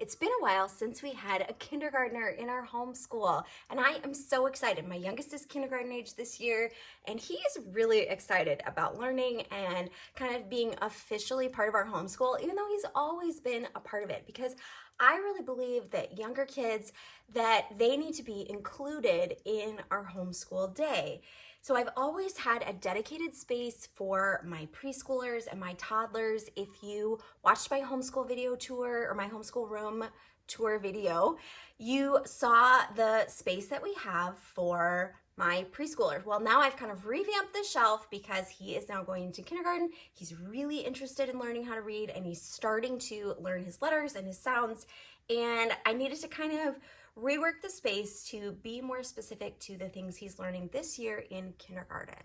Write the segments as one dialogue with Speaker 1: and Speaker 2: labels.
Speaker 1: It's been a while since we had a kindergartner in our homeschool, and I am so excited. My youngest is kindergarten age this year, and he is really excited about learning and kind of being officially part of our homeschool, even though he's always been a part of it, because I really believe that younger kids, that they need to be included in our homeschool day. So I've always had a dedicated space for my preschoolers and my toddlers. If you watched my homeschool video tour or my homeschool room tour video, you saw the space that we have for my preschoolers. Well, now I've kind of revamped the shelf because he is now going to kindergarten. He's really interested in learning how to read, and he's starting to learn his letters and his sounds. And I needed to kind of rework the space to be more specific to the things he's learning this year in kindergarten.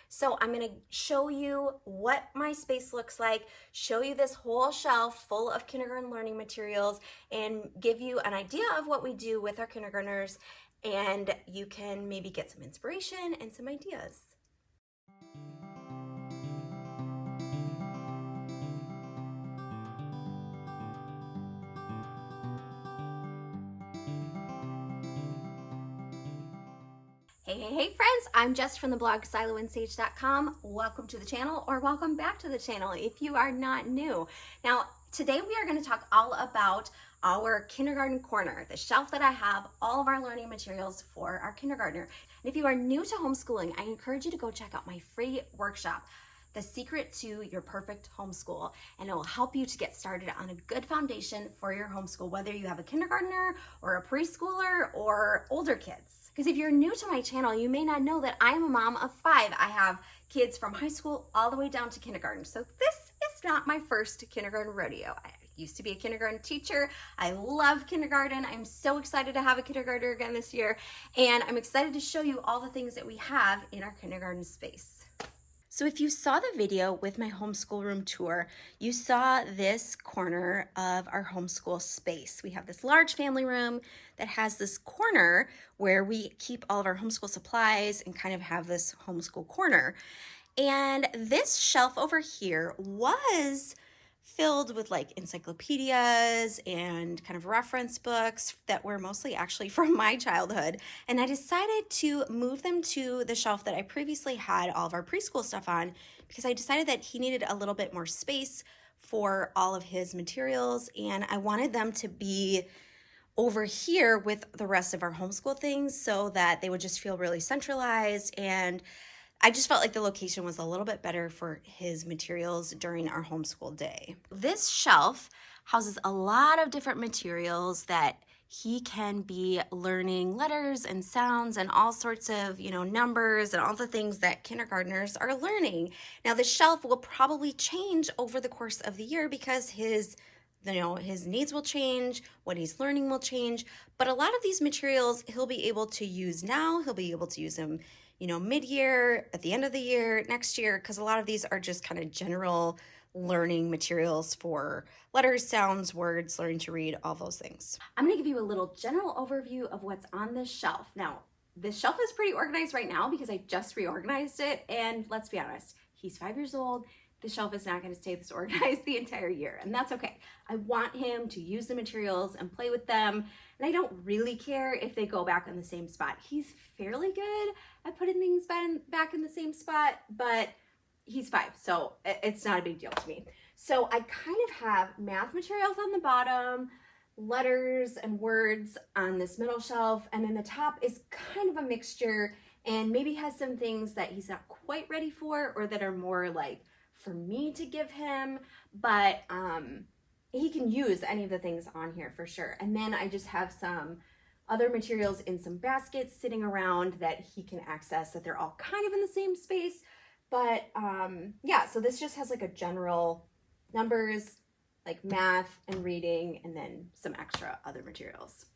Speaker 1: So I'm going to show you what my space looks like, show you this whole shelf full of kindergarten learning materials, and give you an idea of what we do with our kindergartners, and you can maybe get some inspiration and some ideas. Hey friends, I'm Jess from the blog siloandsage.com. Welcome to the channel, or welcome back to the channel if you are not new. Now, today we are going to talk all about our kindergarten corner, the shelf that I have all of our learning materials for our kindergartner. And if you are new to homeschooling, I encourage you to go check out my free workshop, The Secret to Your Perfect Homeschool, and it will help you to get started on a good foundation for your homeschool, whether you have a kindergartner or a preschooler or older kids. Because if you're new to my channel, you may not know that I'm a mom of 5. I have kids from high school all the way down to kindergarten. So this is not my first kindergarten rodeo. I used to be a kindergarten teacher. I love kindergarten. I'm so excited to have a kindergartner again this year. And I'm excited to show you all the things that we have in our kindergarten space. So if you saw the video with my homeschool room tour, you saw this corner of our homeschool space. We have this large family room that has this corner where we keep all of our homeschool supplies and kind of have this homeschool corner. And this shelf over here was filled with like encyclopedias and kind of reference books that were mostly actually from my childhood. And I decided to move them to the shelf that I previously had all of our preschool stuff on, because I decided that he needed a little bit more space for all of his materials, and I wanted them to be over here with the rest of our homeschool things so that they would just feel really centralized, and I just felt like the location was a little bit better for his materials during our homeschool day. This shelf houses a lot of different materials that he can be learning letters and sounds and all sorts of, numbers and all the things that kindergartners are learning. Now, the shelf will probably change over the course of the year because his needs will change, what he's learning will change, but a lot of these materials he'll be able to use now. He'll be able to use them mid-year, at the end of the year, next year, because a lot of these are just kind of general learning materials for letters, sounds, words, learning to read, all those things. I'm going to give you a little general overview of what's on this shelf. Now, this shelf is pretty organized right now because I just reorganized it, and let's be honest, he's 5 years old. The shelf is not going to stay this organized the entire year, and that's okay. I want him to use the materials and play with them, and I don't really care if they go back in the same spot. He's fairly good at putting things back in the same spot, but he's 5, so it's not a big deal to me. So I kind of have math materials on the bottom, letters and words on this middle shelf, and then the top is kind of a mixture and maybe has some things that he's not quite ready for or that are more like for me to give him, but he can use any of the things on here for sure. And then I just have some other materials in some baskets sitting around that he can access, that they're all kind of in the same space. But yeah, so this just has like a general numbers, like math and reading, and then some extra other materials.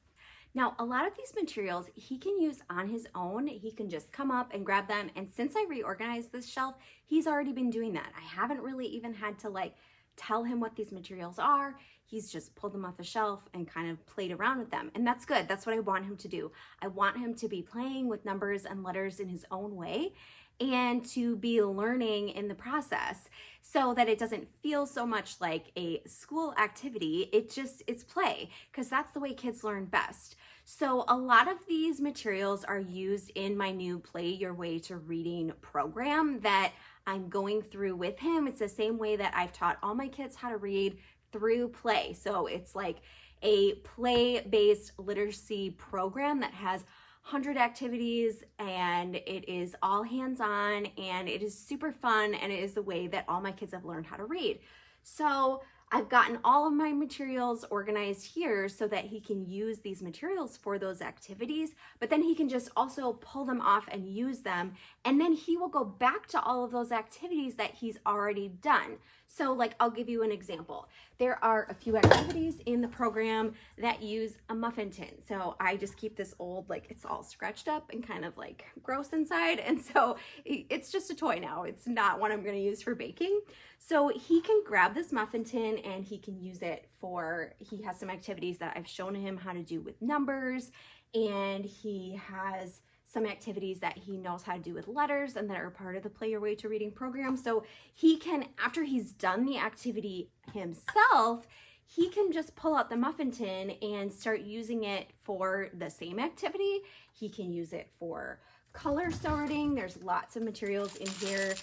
Speaker 1: Now, a lot of these materials he can use on his own. He can just come up and grab them. And since I reorganized this shelf, he's already been doing that. I haven't really even had to tell him what these materials are. He's just pulled them off the shelf and kind of played around with them. And that's good. That's what I want him to do. I want him to be playing with numbers and letters in his own way. and to be learning in the process, so that it doesn't feel so much like a school activity. It's play, because that's the way kids learn best. So a lot of these materials are used in my new Play Your Way to Reading program that I'm going through with him. It's the same way that I've taught all my kids how to read, through play. So it's like a play-based literacy program that has 100 activities, and it is all hands-on, and it is super fun, and it is the way that all my kids have learned how to read. So I've gotten all of my materials organized here so that he can use these materials for those activities, but then he can just also pull them off and use them, and then he will go back to all of those activities that he's already done. So like, I'll give you an example. There are a few activities in the program that use a muffin tin. So I just keep this old, like, it's all scratched up and kind of like gross inside. And so it's just a toy now. It's not one I'm going to use for baking. So he can grab this muffin tin and he can use it for, he has some activities that I've shown him how to do with numbers, and he has some activities that he knows how to do with letters and that are part of the Play Your Way to Reading program. So he can, after he's done the activity himself, he can just pull out the muffin tin and start using it for the same activity. He can use it for color sorting. There's lots of materials in here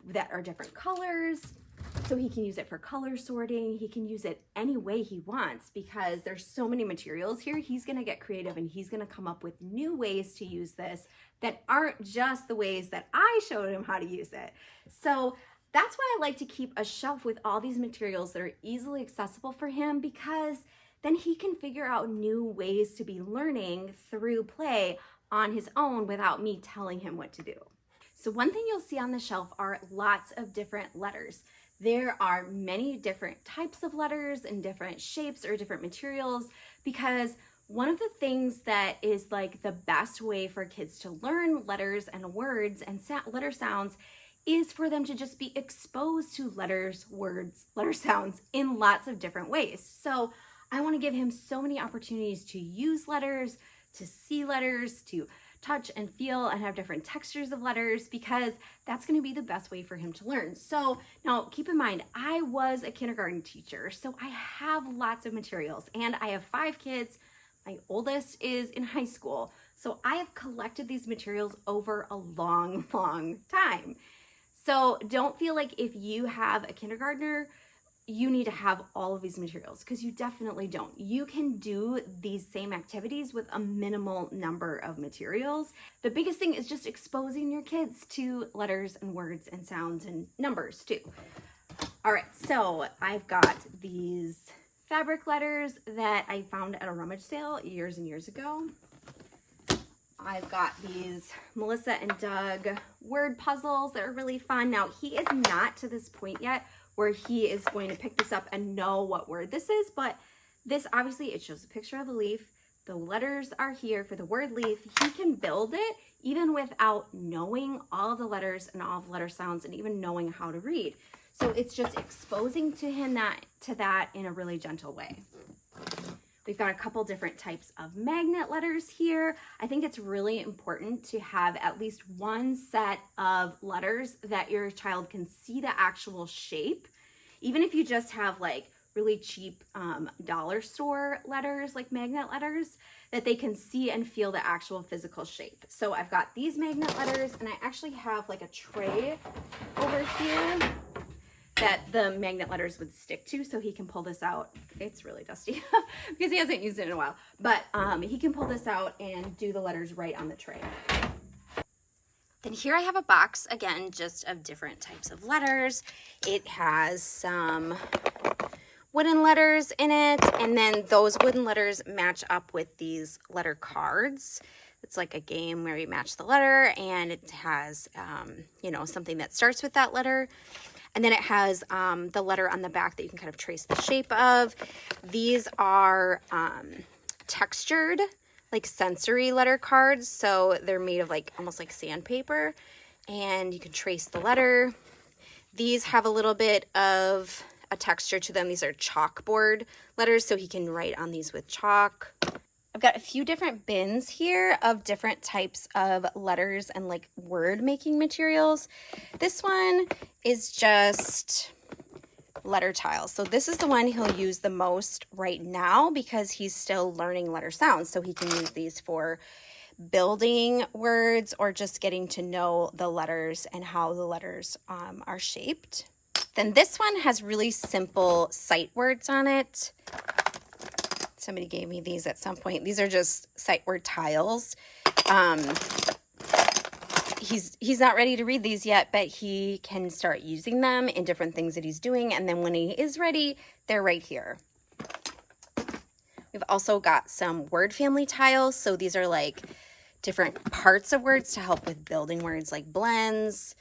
Speaker 1: that are different colors. So he can use it for color sorting. He can use it any way he wants, because there's so many materials here. He's going to get creative, and he's going to come up with new ways to use this that aren't just the ways that I showed him how to use it. So that's why I like to keep a shelf with all these materials that are easily accessible for him, because then he can figure out new ways to be learning through play on his own without me telling him what to do. So one thing you'll see on the shelf are lots of different letters. There are many different types of letters and different shapes or different materials, because one of the things that is like the best way for kids to learn letters and words and letter sounds is for them to just be exposed to letters, words, letter sounds in lots of different ways. So I want to give him so many opportunities to use letters, to see letters, to touch and feel and have different textures of letters, because that's going to be the best way for him to learn. So now keep in mind, I was a kindergarten teacher, so I have lots of materials, and I have 5 kids. My oldest is in high school. So I have collected these materials over a long, long time. So don't feel like if you have a kindergartner, you need to have all of these materials, because you definitely don't. You can do these same activities with a minimal number of materials. The biggest thing is just exposing your kids to letters and words and sounds and numbers too. All right, so I've got these fabric letters that I found at a rummage sale years and years ago. I've got these Melissa and Doug word puzzles that are really fun. Now, he is not to this point yet where he is going to pick this up and know what word this is, but this obviously, it shows a picture of the leaf. The letters are here for the word leaf. He can build it even without knowing all of the letters and all of the letter sounds and even knowing how to read. So it's just exposing to him that in a really gentle way. We've got a couple different types of magnet letters here. I think it's really important to have at least one set of letters that your child can see the actual shape. Even if you just have like really cheap dollar store letters, like magnet letters, that they can see and feel the actual physical shape. So I've got these magnet letters, and I actually have like a tray over here that the magnet letters would stick to, so he can pull this out. It's really dusty because he hasn't used it in a while, but he can pull this out and do the letters right on the tray. Then here I have a box, again, just of different types of letters. It has some wooden letters in it, and then those wooden letters match up with these letter cards. It's like a game where you match the letter, and it has, you know, something that starts with that letter. And then it has the letter on the back that you can kind of trace the shape of. These are textured, like sensory letter cards. So they're made of like almost like sandpaper, and you can trace the letter. These have a little bit of a texture to them. These are chalkboard letters, so he can write on these with chalk. I've got a few different bins here of different types of letters and like word making materials. This one is just letter tiles. So this is the one he'll use the most right now because he's still learning letter sounds. So he can use these for building words or just getting to know the letters and how the letters are shaped. Then this one has really simple sight words on it. Somebody gave me these at some point. These are just sight word tiles. He's not ready to read these yet, but he can start using them in different things that he's doing. And then when he is ready, they're right here. We've also got some word family tiles. So these are like different parts of words to help with building words, like blends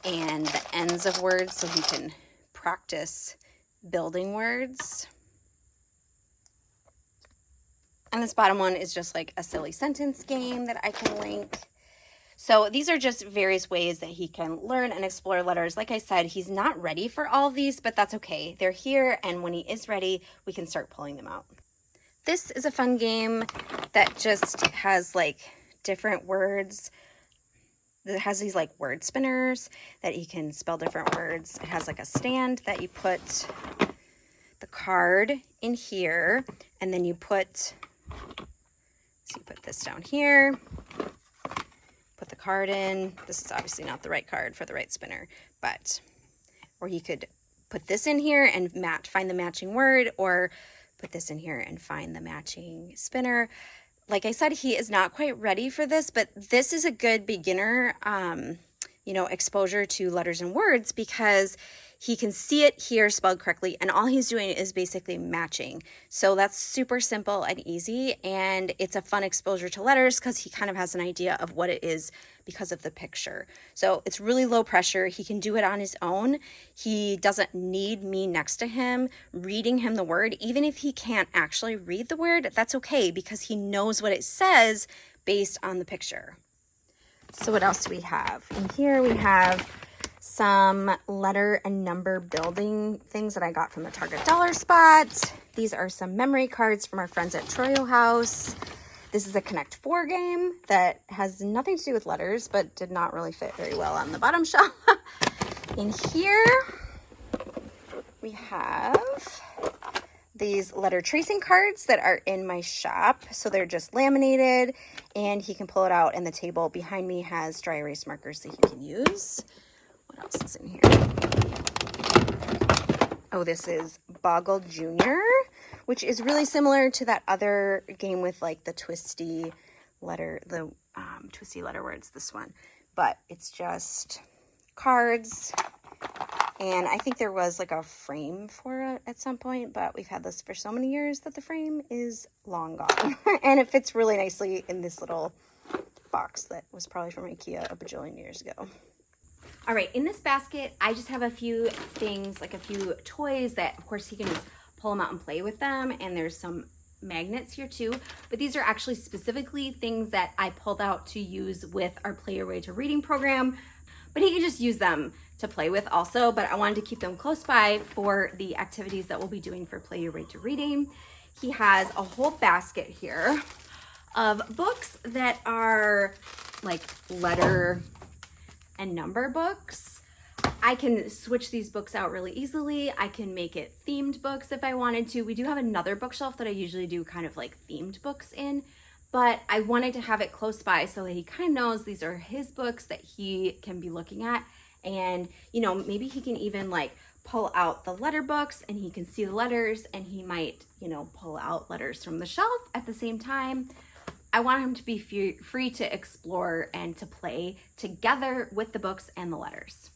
Speaker 1: and the ends of words, so he can practice building words. And this bottom one is just like a silly sentence game that I can link. So these are just various ways that he can learn and explore letters. Like I said, he's not ready for all of these, but that's okay. They're here, and when he is ready, we can start pulling them out. This is a fun game that just has like different words. It has these like word spinners that you can spell different words. It has like a stand that you put the card in here, and then you put, so you put this down here, put the card in. This is obviously not the right card for the right spinner, but, or you could put this in here and find the matching word, or put this in here and find the matching spinner. Like I said, he is not quite ready for this, but this is a good beginner, exposure to letters and words because he can see it here spelled correctly, and all he's doing is basically matching. So that's super simple and easy, and it's a fun exposure to letters because he kind of has an idea of what it is because of the picture. So it's really low pressure. He can do it on his own. He doesn't need me next to him reading him the word. Even if he can't actually read the word, that's okay because he knows what it says based on the picture. So what else do we have? In here we have some letter and number building things that I got from the Target dollar spot. These are some memory cards from our friends at Troyo House. This is a Connect 4 game that has nothing to do with letters, but did not really fit very well on the bottom shelf. In here, we have these letter tracing cards that are in my shop. So they're just laminated, and he can pull it out, and the table behind me has dry erase markers that he can use. What else is in here? Oh, this is Boggle Jr., which is really similar to that other game with like the twisty letter words, this one. But it's just cards. And I think there was like a frame for it at some point, but we've had this for so many years that the frame is long gone. And it fits really nicely in this little box that was probably from IKEA a bajillion years ago. All right, in this basket, I just have a few things, like a few toys that, of course, he can just pull them out and play with them. And there's some magnets here too, but these are actually specifically things that I pulled out to use with our Play Your Way to Reading program, but he can just use them to play with also, but I wanted to keep them close by for the activities that we'll be doing for Play Your Way to Reading. He has a whole basket here of books that are like letter and number books. I can switch these books out really easily. I can make it themed books if I wanted to. We do have another bookshelf that I usually do kind of like themed books in, but I wanted to have it close by so that he kind of knows these are his books that he can be looking at. And, maybe he can even like pull out the letter books and he can see the letters, and he might, pull out letters from the shelf at the same time. I want him to be free to explore and to play together with the books and the letters.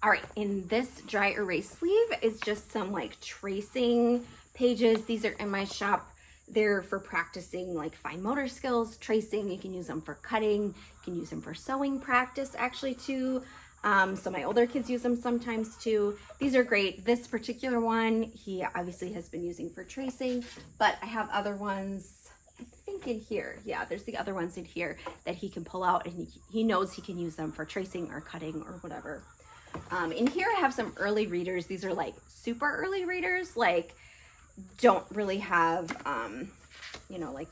Speaker 1: All right, in this dry erase sleeve is just some like tracing pages. These are in my shop. They're for practicing like fine motor skills, tracing. You can use them for cutting. You can use them for sewing practice actually too. So my older kids use them sometimes too. These are great. This particular one, he obviously has been using for tracing, but I have other ones, I think in here. Yeah, there's the other ones in here that he can pull out, and he knows he can use them for tracing or cutting or whatever. In here I have some early readers. These are like super early readers, like don't really have, like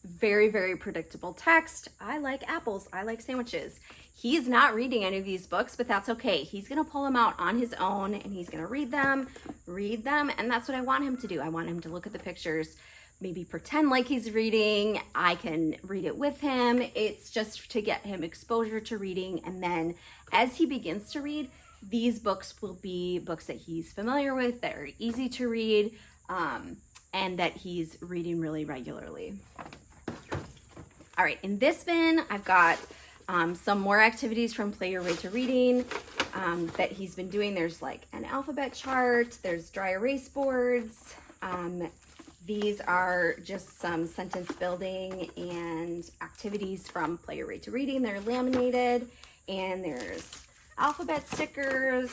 Speaker 1: very, very predictable text. I like apples, I like sandwiches. He's not reading any of these books, but that's okay. He's gonna pull them out on his own and he's gonna read them, and that's what I want him to do. I want him to look at the pictures, maybe pretend like he's reading. I can read it with him. It's just to get him exposure to reading, and then as he begins to read, these books will be books that he's familiar with, that are easy to read, and that he's reading really regularly. All right, in this bin, I've got some more activities from Play Your Way to Reading that he's been doing. There's like an alphabet chart, there's dry erase boards. These are just some sentence building and activities from Play Your Way to Reading. They're laminated, and there's alphabet stickers,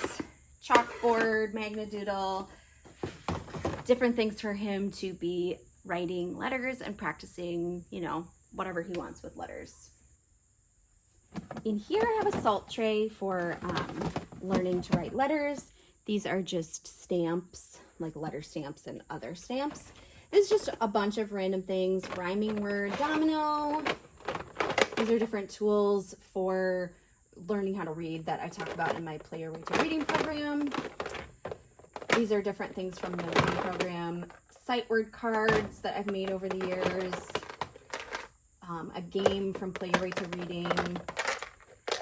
Speaker 1: chalkboard, Magnadoodle, different things for him to be writing letters and practicing, you know, whatever he wants with letters. In here I have a salt tray for learning to write letters. These are just stamps, like letter stamps and other stamps. It's just a bunch of random things. Rhyming word, domino. These are different tools for learning how to read that I talk about in my Play Your Way to Reading program. These are different things from the reading program. Sight word cards that I've made over the years. A game from Play Your Way to Reading.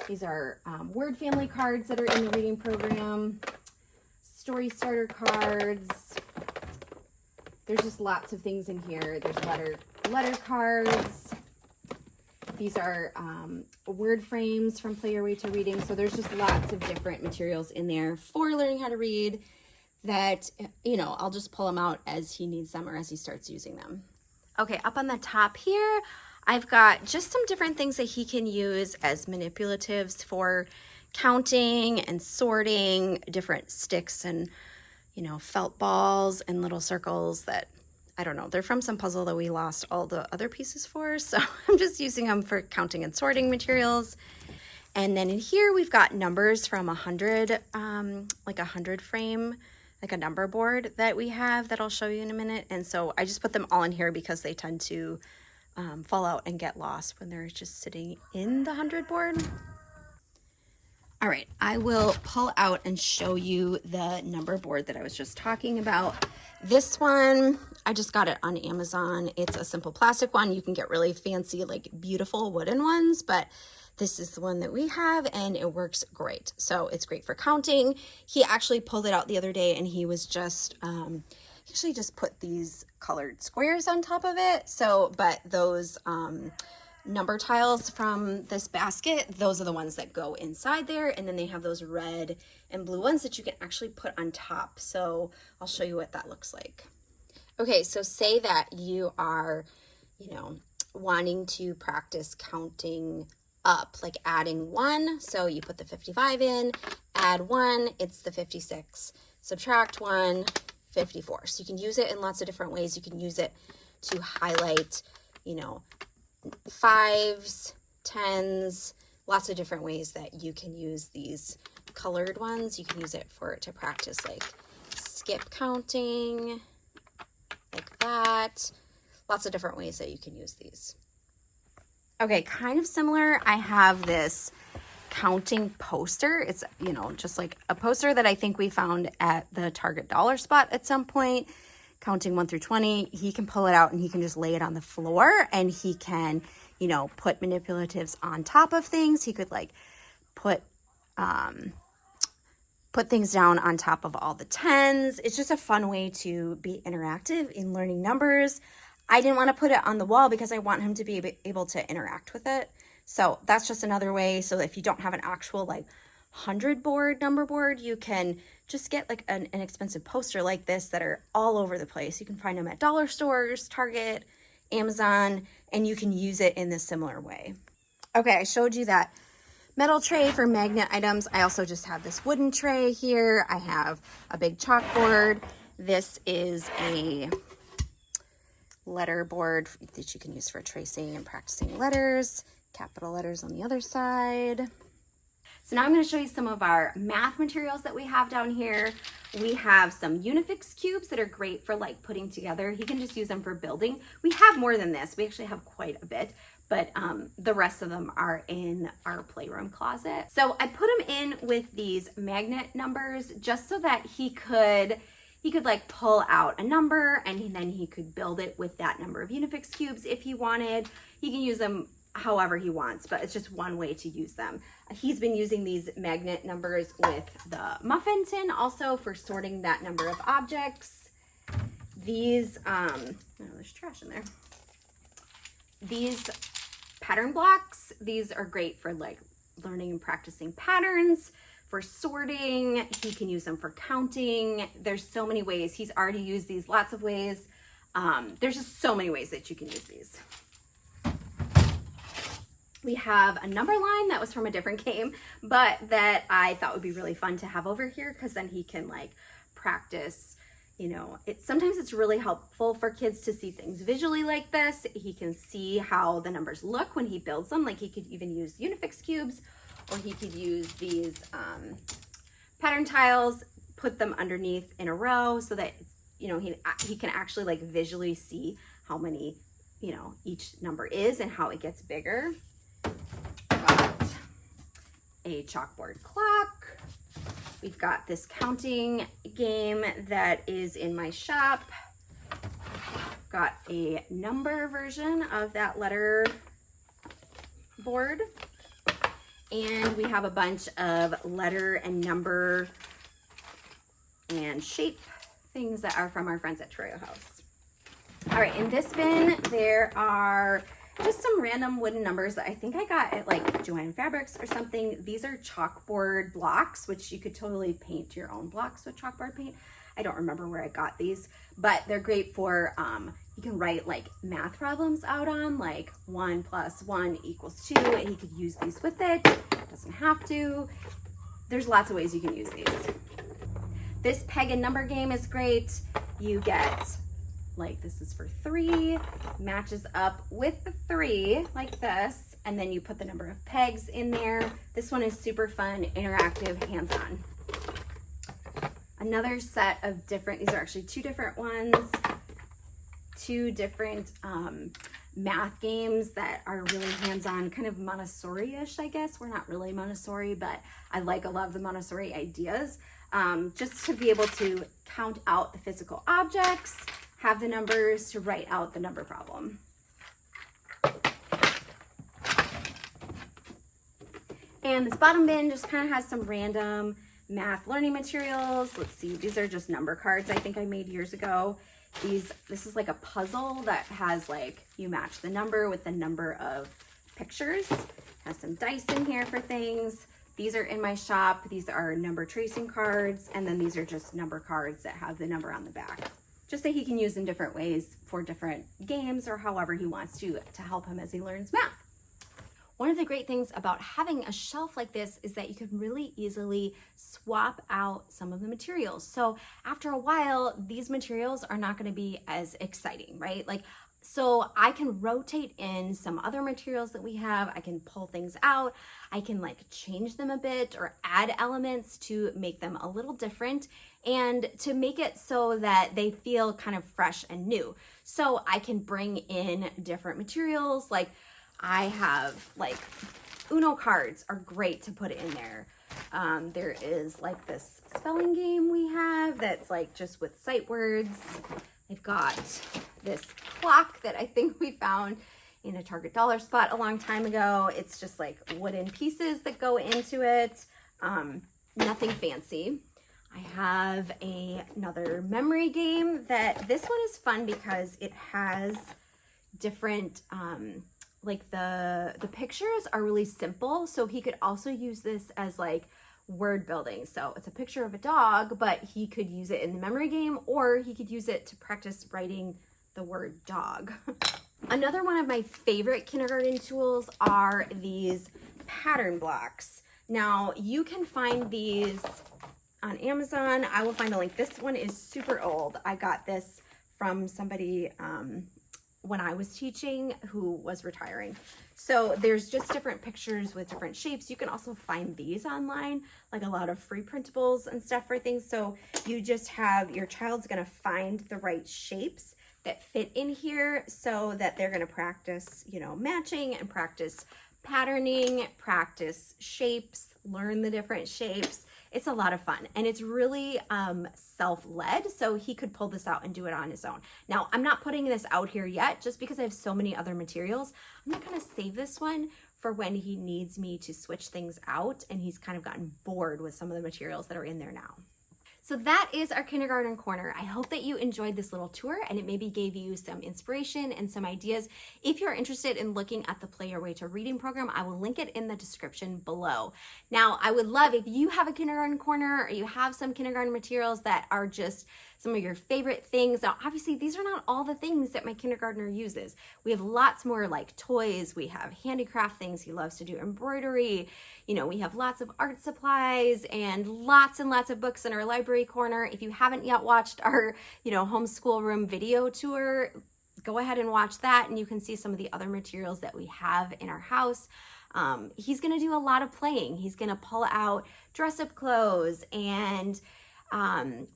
Speaker 1: These are word family cards that are in the reading program. Story starter cards. There's just lots of things in here. There's letter cards. These are word frames from Play Your Way to Reading. So there's just lots of different materials in there for learning how to read that, you know, I'll just pull them out as he needs them or as he starts using them. Okay, up on the top here, I've got just some different things that he can use as manipulatives for counting and sorting, different sticks and, you know, felt balls and little circles that, I don't know, they're from some puzzle that we lost all the other pieces for. So I'm just using them for counting and sorting materials. And then in here, we've got numbers from 100, like a 100 frame, like a number board that we have that I'll show you in a minute. And so I just put them all in here because they tend to fall out and get lost when they're just sitting in the 100 board. All right, I will pull out and show you the number board that I was just talking about. This one, I just got it on Amazon. It's a simple plastic one. You can get really fancy, like beautiful wooden ones, but this is the one that we have and it works great. So it's great for counting. He actually pulled it out the other day and he was just, he actually just put these colored squares on top of it. So, but those number tiles from this basket, those are the ones that go inside there. And then they have those red and blue ones that you can actually put on top. So I'll show you what that looks like. Okay, so say that you are, you know, wanting to practice counting up, like adding 1. So you put the 55 in, add 1, it's the 56. Subtract 1, 54. So you can use it in lots of different ways. You can use it to highlight, you know, 5s, 10s, lots of different ways that you can use these colored ones. You can use it to practice like skip counting, like that. Lots of different ways that you can use these. Okay, kind of similar. I have this counting poster. It's, you know, just like a poster that I think we found at the Target dollar spot at some point, counting 1 through 20. He can pull it out and he can just lay it on the floor and he can, you know, put manipulatives on top of things. He could like put things down on top of all the 10s. It's just a fun way to be interactive in learning numbers. I didn't want to put it on the wall because I want him to be able to interact with it. So that's just another way. So if you don't have an actual like 100 board, number board, you can just get like an inexpensive poster like this that are all over the place. You can find them at dollar stores, Target, Amazon, and you can use it in this similar way. Okay, I showed you that metal tray for magnet items. I also just have this wooden tray here. I have a big chalkboard. This is a letter board that you can use for tracing and practicing letters, capital letters on the other side. So now I'm going to show you some of our math materials that we have down here. We have some Unifix cubes that are great for like putting together. He can just use them for building. We have more than this. We actually have quite a bit, but the rest of them are in our playroom closet. So I put him in with these magnet numbers just so that he could like pull out a number and then he could build it with that number of Unifix cubes if he wanted. He can use them however he wants, but it's just one way to use them. He's been using these magnet numbers with the muffin tin also for sorting that number of objects. These, oh, there's trash in there. These pattern blocks, these are great for like learning and practicing patterns, for sorting. He can use them for counting. There's so many ways. He's already used these lots of ways. There's just so many ways that you can use these. We have a number line that was from a different game, but that I thought would be really fun to have over here because then he can like practice, you know, sometimes it's really helpful for kids to see things visually like this. He can see how the numbers look when he builds them. Like he could even use Unifix cubes, or he could use these pattern tiles, put them underneath in a row so that, you know, he can actually like visually see how many, you know, each number is and how it gets bigger. Got a chalkboard clock. We've got this counting game that is in my shop. Got a number version of that letter board. And we have a bunch of letter and number and shape things that are from our friends at Troyo House. All right, in this bin, there are just some random wooden numbers that I think I got at like Joann Fabrics or something. These are chalkboard blocks, which you could totally paint your own blocks with chalkboard paint. I don't remember where I got these, but they're great for, you can write like math problems out on, like 1 + 1 = 2, and he could use these with it. Doesn't have to. There's lots of ways you can use these. This peg and number game is great. You get, like, this is for 3, matches up with the 3 like this, and then you put the number of pegs in there. This one is super fun, interactive, hands-on. Another set of different, these are actually 2 different ones, 2 different math games that are really hands-on, kind of Montessori-ish, I guess. We're not really Montessori, but I like a lot of the Montessori ideas. Just to be able to count out the physical objects, have the numbers to write out the number problem. And this bottom bin just kind of has some random math learning materials. Let's see, these are just number cards I think I made years ago. This is like a puzzle that has like, you match the number with the number of pictures. Has some dice in here for things. These are in my shop. These are number tracing cards, and then these are just number cards that have the number on the back. Just that he can use in different ways for different games or however he wants to help him as he learns math. One of the great things about having a shelf like this is that you can really easily swap out some of the materials. So after a while, these materials are not going to be as exciting, right? Like, so I can rotate in some other materials that we have. I can pull things out. I can like change them a bit or add elements to make them a little different and to make it so that they feel kind of fresh and new. So I can bring in different materials. Like I have like Uno cards are great to put in there. There is like this spelling game we have that's like just with sight words. I've got this clock that I think we found in a Target dollar spot a long time ago. It's just like wooden pieces that go into it. Nothing fancy. I have another memory game that this one is fun because it has different, like the pictures are really simple. So he could also use this as like word building. So it's a picture of a dog, but he could use it in the memory game, or he could use it to practice writing the word dog. Another one of my favorite kindergarten tools are these pattern blocks. Now you can find these on Amazon. I will find a link. This one is super old. I got this from somebody when I was teaching who was retiring. So there's just different pictures with different shapes. You can also find these online, like a lot of free printables and stuff for things. So you just have, your child's gonna find the right shapes that fit in here so that they're gonna practice, you know, matching and practice patterning, practice shapes, learn the different shapes. It's a lot of fun, and it's really self-led, so he could pull this out and do it on his own. Now, I'm not putting this out here yet just because I have so many other materials. I'm not gonna save this one for when he needs me to switch things out and he's kind of gotten bored with some of the materials that are in there now. So that is our kindergarten corner. I hope that you enjoyed this little tour and it maybe gave you some inspiration and some ideas. If you're interested in looking at the Play Your Way to Reading program, I will link it in the description below. Now, I would love if you have a kindergarten corner or you have some kindergarten materials that are just some of your favorite things. Now, obviously, these are not all the things that my kindergartner uses. We have lots more like toys. We have handicraft things. He loves to do embroidery. You know, we have lots of art supplies and lots of books in our library corner. If you haven't yet watched our, you know, homeschool room video tour, go ahead and watch that and you can see some of the other materials that we have in our house. He's gonna do a lot of playing. He's gonna pull out dress-up clothes and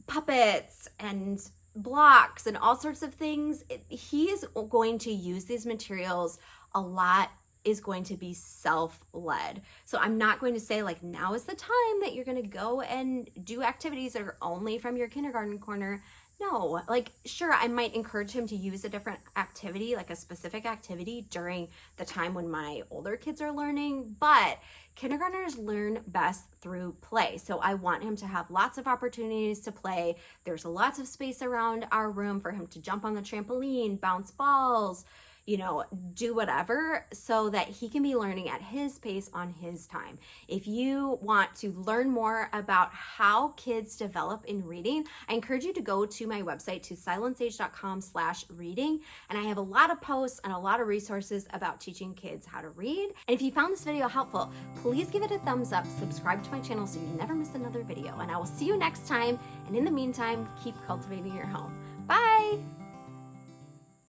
Speaker 1: puppets and blocks and all sorts of things. He is going to use these materials a lot, is going to be self-led. So I'm not going to say like, now is the time that you're going to go and do activities that are only from your kindergarten corner. No, like, sure, I might encourage him to use a different activity, like a specific activity during the time when my older kids are learning, but kindergartners learn best through play. So I want him to have lots of opportunities to play. There's lots of space around our room for him to jump on the trampoline, bounce balls, you know, do whatever, so that he can be learning at his pace on his time. If you want to learn more about how kids develop in reading, I encourage you to go to my website, to silencesage.com/reading. And I have a lot of posts and a lot of resources about teaching kids how to read. And if you found this video helpful, please give it a thumbs up, subscribe to my channel so you never miss another video. And I will see you next time. And in the meantime, keep cultivating your home. Bye.